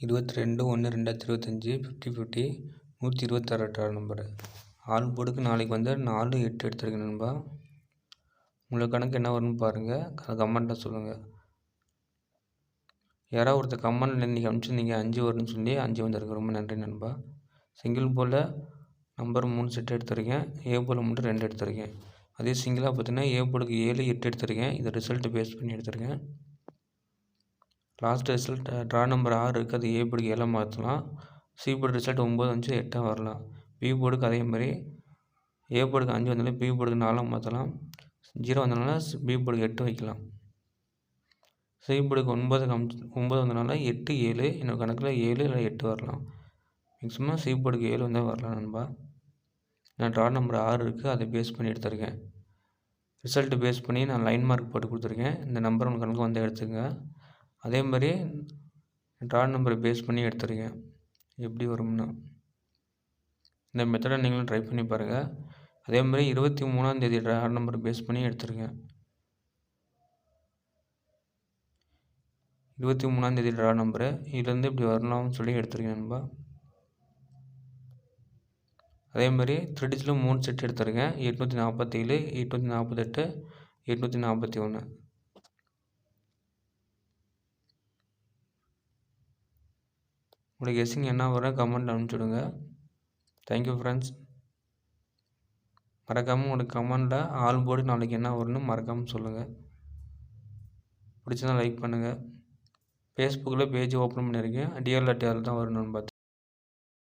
22/1/2025 50/50 126 number. All போர்டுக்கு நாளைக்கு வந்து 4, 8 எடுத்துருக்கேன் நண்பா. உங்களுக்கு கணக்கு என்ன வரும்னு பாருங்கள், கமெண்ட்டில் சொல்லுங்கள். யாராவது ஒருத்தர் கமெண்ட்டில் இன்றைக்கி அனுப்பிச்சிருந்தீங்க 5 வரும்னு சொல்லி 5 வந்திருக்கு. ரொம்ப நன்றி நண்பா. சிங்கிள் போல் நம்பர் 3 செட் எடுத்திருக்கேன். ஏ போல் மட்டும் 2 எடுத்திருக்கேன். அதே சிங்கிளாக பார்த்தீங்கன்னா ஏ போர்டுக்கு 7, 8 எடுத்திருக்கேன். இதை ரிசல்ட்டு பேஸ் பண்ணி எடுத்திருக்கேன். லாஸ்ட் ரிசல்ட் ட்ரா நம்பர் 6 இருக்குது, அது ஏ போர்டுக்கு 7 மாற்றலாம். சி போர்டு ரிசல்ட் 9 வந்துச்சு, 8 வரலாம். பி போர்டுக்கு அதே மாதிரி ஏ போர்டுக்கு 5 வந்தாலும் பி போர்டுக்கு 4 மாற்றலாம். 0 வந்தனால பி போர்டுக்கு 8 வைக்கலாம். சி போர்டுக்கு 9 வந்தனால 8, 7 என்னோட கணக்கில் 7 இல்லை 8 வரலாம். மேக்ஸிமம் சி போர்டுக்கு 7 வந்தால் வரலாம் நண்பா. நான் ட்ரா நம்பர் 6 இருக்குது, அதை பேஸ் பண்ணி எடுத்திருக்கேன். ரிசல்ட்டு பேஸ் பண்ணி நான் லைன் மார்க் போட்டு கொடுத்துருக்கேன். இந்த நம்பர் உங்கள் கணக்கு வந்து எடுத்துங்க. அதே மாதிரி ட்ரா நம்பரை பேஸ் பண்ணி எடுத்துருக்கேன். எப்படி வரும்னா இந்த மெத்தடை நீங்களும் ட்ரை பண்ணி பாருங்கள். அதே மாதிரி 23ஆம் தேதி ட்ரா நம்பரை பேஸ் பண்ணி எடுத்துருக்கேன். 23ஆம் தேதி ட்ரா நம்பரு இதுலேருந்து இப்படி வரலாம்னு சொல்லி எடுத்துருக்கேன் நண்பா. அதே மாதிரி 3 3 செட் எடுத்துருக்கேன். 847, 848, 841. உங்களுக்கு கெஸ்ஸிங் என்ன வர கமெண்ட் அனுப்பிச்சுடுங்க. Thank you friends. மறக்காமல் உங்களுக்கு கமெண்டில் ஆல் போர்டு நாளைக்கு என்ன வரும்னு மறக்காமல் சொல்லுங்கள். பிடிச்சதான் லைக் பண்ணுங்கள். ஃபேஸ்புக்கில் பேஜ் ஓப்பன் பண்ணியிருக்கேன். டிஎல்ஆர்டிஆர் தான் வரணும்னு பார்த்து